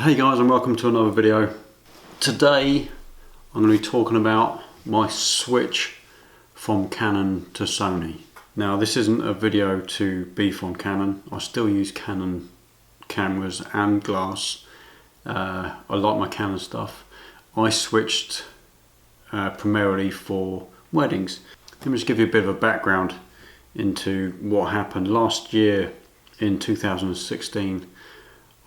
Hey guys, and welcome to another video. Today I'm going to be talking about my switch from Canon to Sony. Now this isn't a video to beef on Canon. I still use Canon cameras and glass. I like my Canon stuff. I switched primarily for weddings. Let me just give you a bit of a background into what happened. Last year in 2016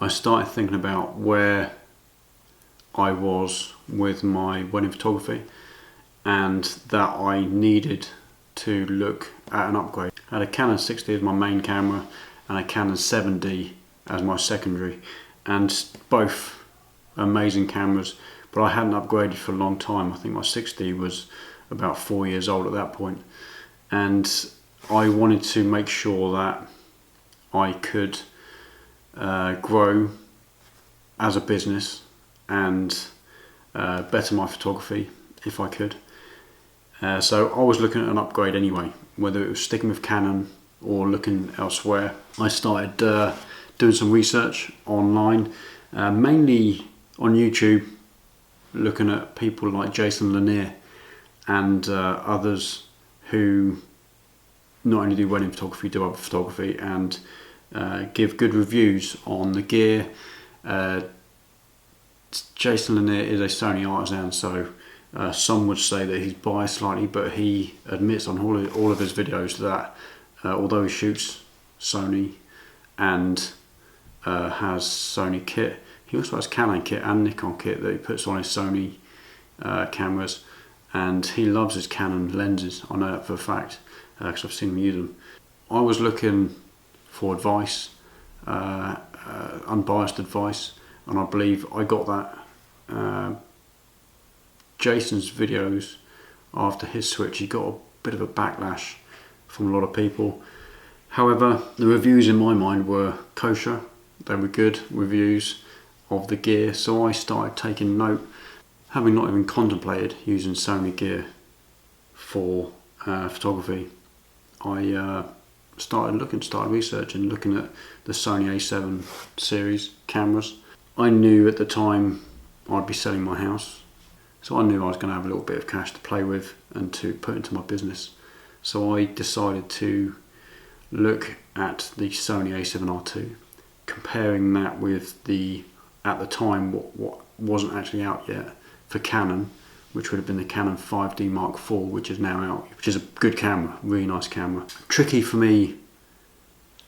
I started thinking about where I was with my wedding photography and that I needed to look at an upgrade. I had a Canon 6D as my main camera and a Canon A7D as my secondary, and both amazing cameras, but I hadn't upgraded for a long time. I think my 6D was about 4 years old at that point, and I wanted to make sure that I could grow as a business and better my photography if I could. So I was looking at an upgrade anyway, whether it was sticking with Canon or looking elsewhere. I started doing some research online, mainly on YouTube, looking at people like Jason Lanier and others who not only do wedding photography, do other photography, and give good reviews on the gear. Jason Lanier is a Sony artisan, so some would say that he's biased slightly, but he admits on all of his videos that although he shoots Sony and has Sony kit, he also has Canon kit and Nikon kit that he puts on his Sony cameras, and he loves his Canon lenses. I know that for a fact because I've seen him use them. I was looking for advice, unbiased advice, and I believe I got that. Jason's videos after his switch, he got a bit of a backlash from a lot of people. However, the reviews in my mind were kosher. They were good reviews of the gear, so I started taking note, having not even contemplated using Sony gear for photography. I started researching, looking at the Sony A7 series cameras. I knew at the time I'd be selling my house, so I knew I was going to have a little bit of cash to play with and to put into my business. So I decided to look at the Sony A7R II, comparing that with the, at the time, what wasn't actually out yet for Canon, which would have been the Canon 5D Mark IV, which is now out, which is a good camera, really nice camera. Tricky for me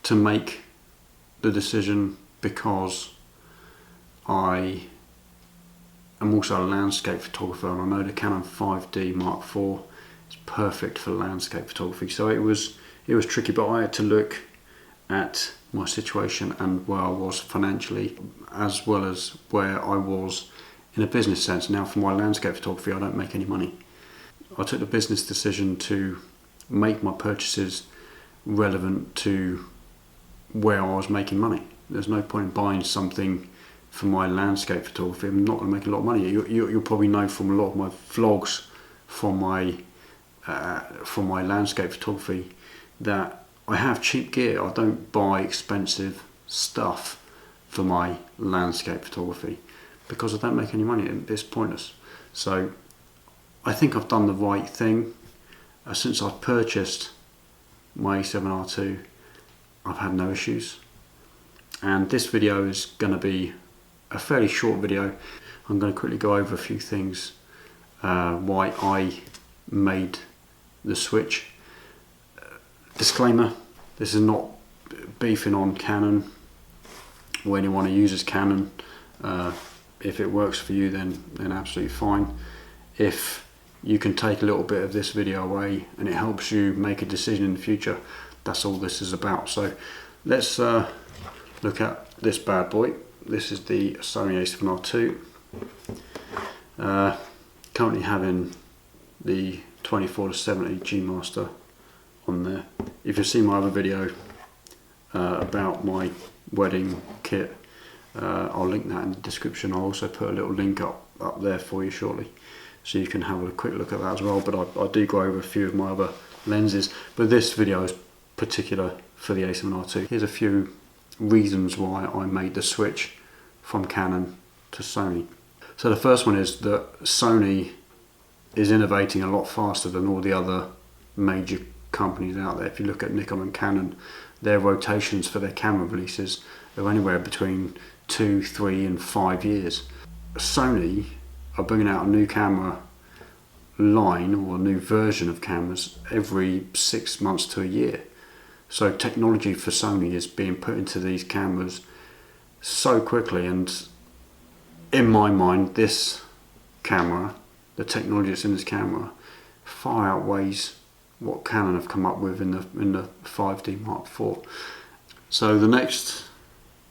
to make the decision because I am also a landscape photographer, and I know the Canon 5D Mark IV is perfect for landscape photography. So it was tricky, but I had to look at my situation and where I was financially, as well as where I was in a business sense. Now for my landscape photography, I don't make any money. I took the business decision to make my purchases relevant to where I was making money. There's no point in buying something for my landscape photography. I'm not going to make a lot of money. You'll probably know from a lot of my vlogs from my landscape photography that I have cheap gear. I don't buy expensive stuff for my landscape photography because I don't make any money. It's pointless. So I think I've done the right thing. Since I've purchased my A7R II, I've had no issues. And this video is going to be a fairly short video. I'm going to quickly go over a few things, why I made the switch. Disclaimer, this is not beefing on Canon or anyone who uses Canon. If it works for you, then absolutely fine. If you can take a little bit of this video away and it helps you make a decision in the future, that's all this is about. So let's look at this bad boy. This is the Sony A7R II. Currently having the 24-70 G Master on there. If you've seen my other video about my wedding kit, I'll link that in the description. I'll also put a little link up there for you shortly, so you can have a quick look at that as well. But I do go over a few of my other lenses, but this video is particular for the A7R II. Here's a few reasons why I made the switch from Canon to Sony. So the first one is that Sony is innovating a lot faster than all the other major companies out there. If you look at Nikon and Canon, their rotations for their camera releases are anywhere between 2, 3 and 5 years. Sony are bringing out a new camera line or a new version of cameras every 6 months to a year. So technology for Sony is being put into these cameras so quickly, and in my mind this camera, the technology that's in this camera, far outweighs what Canon have come up with in the 5D Mark IV. So the next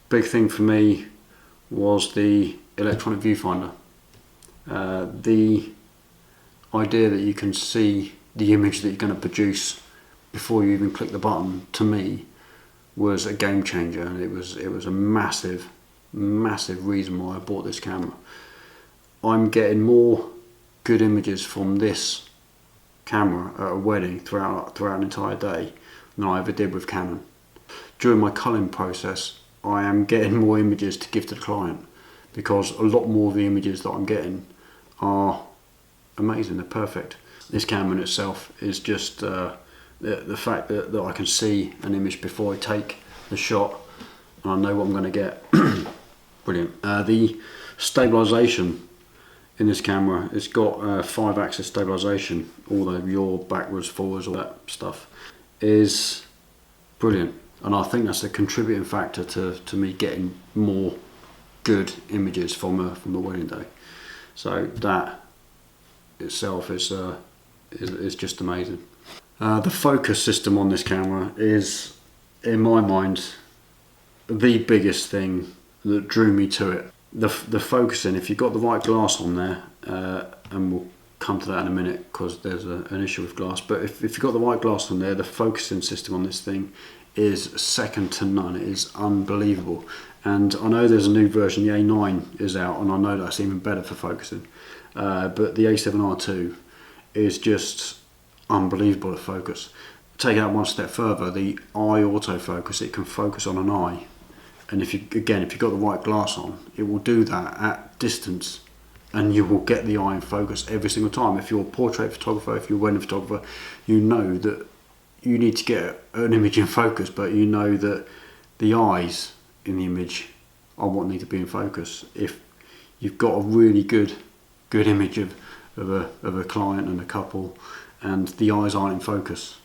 big thing for me was the electronic viewfinder. The idea that you can see the image that you're going to produce before you even click the button, to me, was a game changer, and it was a massive reason why I bought this camera. I'm getting more good images from this camera at a wedding throughout an entire day than I ever did with Canon. During my culling process, I am getting more images to give to the client, because a lot more of the images that I'm getting are amazing, they're perfect. This camera in itself is just the fact that I can see an image before I take the shot and I know what I'm going to get. Brilliant. The stabilisation in this camera, it's got 5-axis stabilisation, all the yaw, backwards, forwards, all that stuff, is brilliant, and I think that's a contributing factor to me getting more good images from the wedding day. So that itself is just amazing. The focus system on this camera is, in my mind, the biggest thing that drew me to it. The focusing, if you've got the right glass on there, and we'll come to that in a minute because there's an issue with glass, but if you've got the right glass on there, the focusing system on this thing is second to none. It is unbelievable. And I know there's a new version, the A9 is out, and I know that's even better for focusing. But the A7R II is just unbelievable to focus. Take it out one step further, the eye autofocus, it can focus on an eye. And if you've got the right glass on, it will do that at distance, and you will get the eye in focus every single time. If you're a portrait photographer, if you're a wedding photographer, you know that you need to get an image in focus, but you know that the eyes in the image are what need to be in focus. If you've got a really good image of a client and a couple, and the eyes aren't in focus,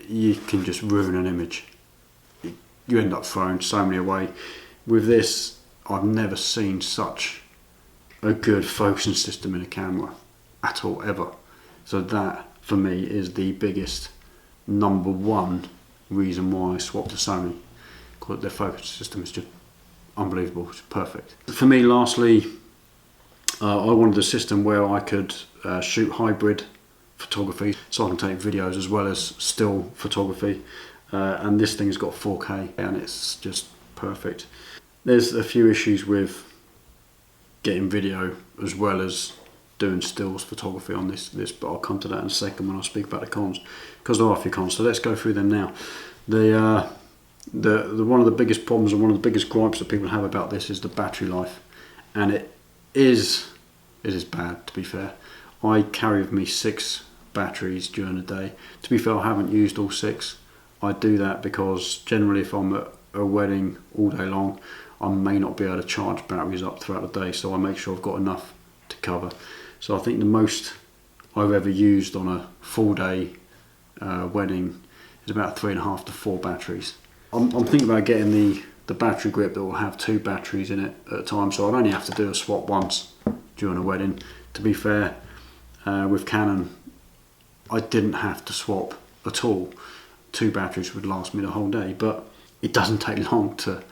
you can just ruin an image. You end up throwing so many away. With this, I've never seen such a good focusing system in a camera at all, ever. So that, for me, is the biggest #1 reason why I swapped to Sony, because their focus system is just unbelievable. It's perfect. For me, lastly, I wanted a system where I could shoot hybrid photography, so I can take videos as well as still photography. And this thing's got 4K, and it's just perfect. There's a few issues with getting video as well as doing stills photography on this, but I'll come to that in a second when I speak about the cons, because there are a few cons. So let's go through them now. The one of the biggest problems and one of the biggest gripes that people have about this is the battery life, and it is bad, to be fair. I carry with me 6 batteries during the day. To be fair, I haven't used all 6. I do that because generally if I'm at a wedding all day long, I may not be able to charge batteries up throughout the day, so I make sure I've got enough to cover. So I think the most I've ever used on a full day wedding is about 3.5 to 4 batteries. I'm thinking about getting the battery grip that will have 2 batteries in it at a time, so I'd only have to do a swap once during a wedding. To be fair, with Canon, I didn't have to swap at all. 2 batteries would last me the whole day, but it doesn't take long to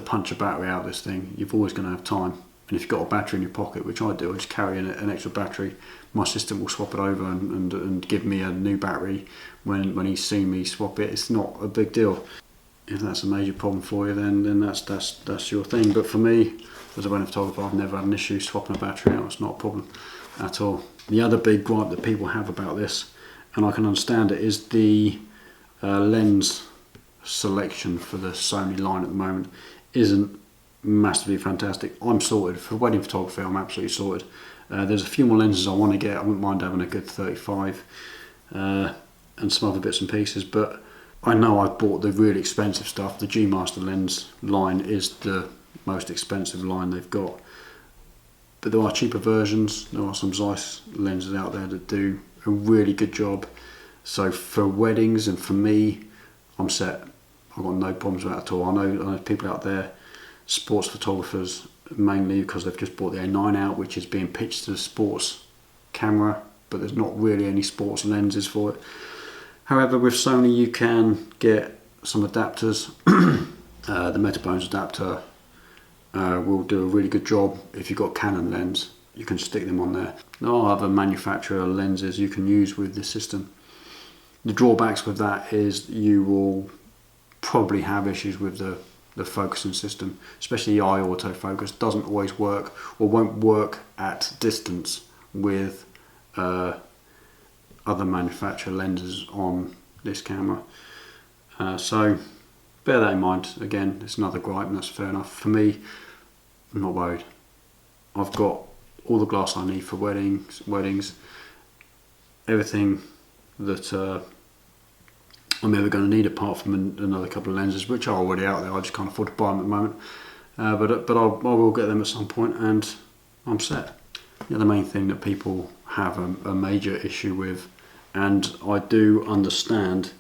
punch a battery out of this thing. You're always going to have time, and if you've got a battery in your pocket, which I do, I just carry an extra battery. My system will swap it over and give me a new battery when he's seen me swap it. It's not a big deal. If that's a major problem for you, then that's your thing. But for me, as a wedding photographer, I've never had an issue swapping a battery out. It's not a problem at all. The other big gripe that people have about this, and I can understand it, is the lens selection for the Sony line at the moment isn't massively fantastic. I'm sorted for wedding photography. I'm absolutely sorted. There's a few more lenses I want to get. I wouldn't mind having a good 35 and some other bits and pieces, but I know I've bought the really expensive stuff. The G Master lens line is the most expensive line they've got, but there are cheaper versions. There are some Zeiss lenses out there that do a really good job. So for weddings and for me, I'm set. I've got no problems with that at all. I know people out there, sports photographers, mainly because they've just bought the A9 out, which is being pitched to the sports camera, but there's not really any sports lenses for it. However, with Sony you can get some adapters. The Metabones adapter will do a really good job. If you've got Canon lens, you can stick them on there. There are other manufacturer lenses you can use with this system. The drawbacks with that is you will probably have issues with the focusing system, especially the eye autofocus doesn't always work, or won't work at distance with other manufacturer lenses on this camera. So bear that in mind. Again, it's another gripe, and that's fair enough. For me, I'm not worried. I've got all the glass I need for weddings, everything that I'm ever going to need, apart from another couple of lenses which are already out there. I just can't afford to buy them at the moment, but I will get them at some point, and I'm set. The other main thing that people have a major issue with, and I do understand,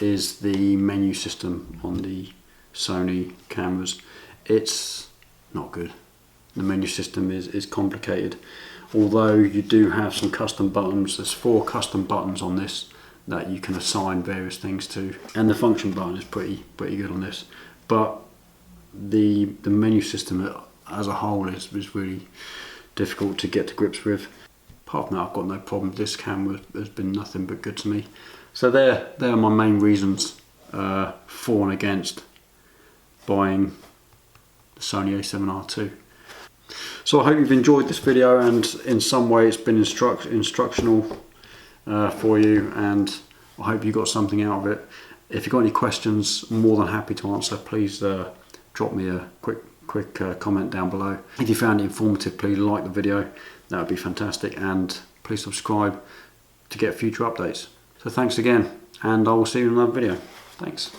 is the menu system on the Sony cameras. It's not good. The menu system is complicated. Although you do have some custom buttons, there's 4 custom buttons on this that you can assign various things to, and the function button is pretty good on this. But the menu system as a whole is really difficult to get to grips with. Apart from that, I've got no problem. This camera has been nothing but good to me. So there are my main reasons for and against buying the Sony A7R II. So I hope you've enjoyed this video, and in some way it's been instructional for you, and I hope you got something out of it. If you've got any questions, I'm more than happy to answer. Please drop me a quick comment down below. If you found it informative, please like the video. That would be fantastic, and please subscribe to get future updates. So thanks again, and I will see you in another video. Thanks.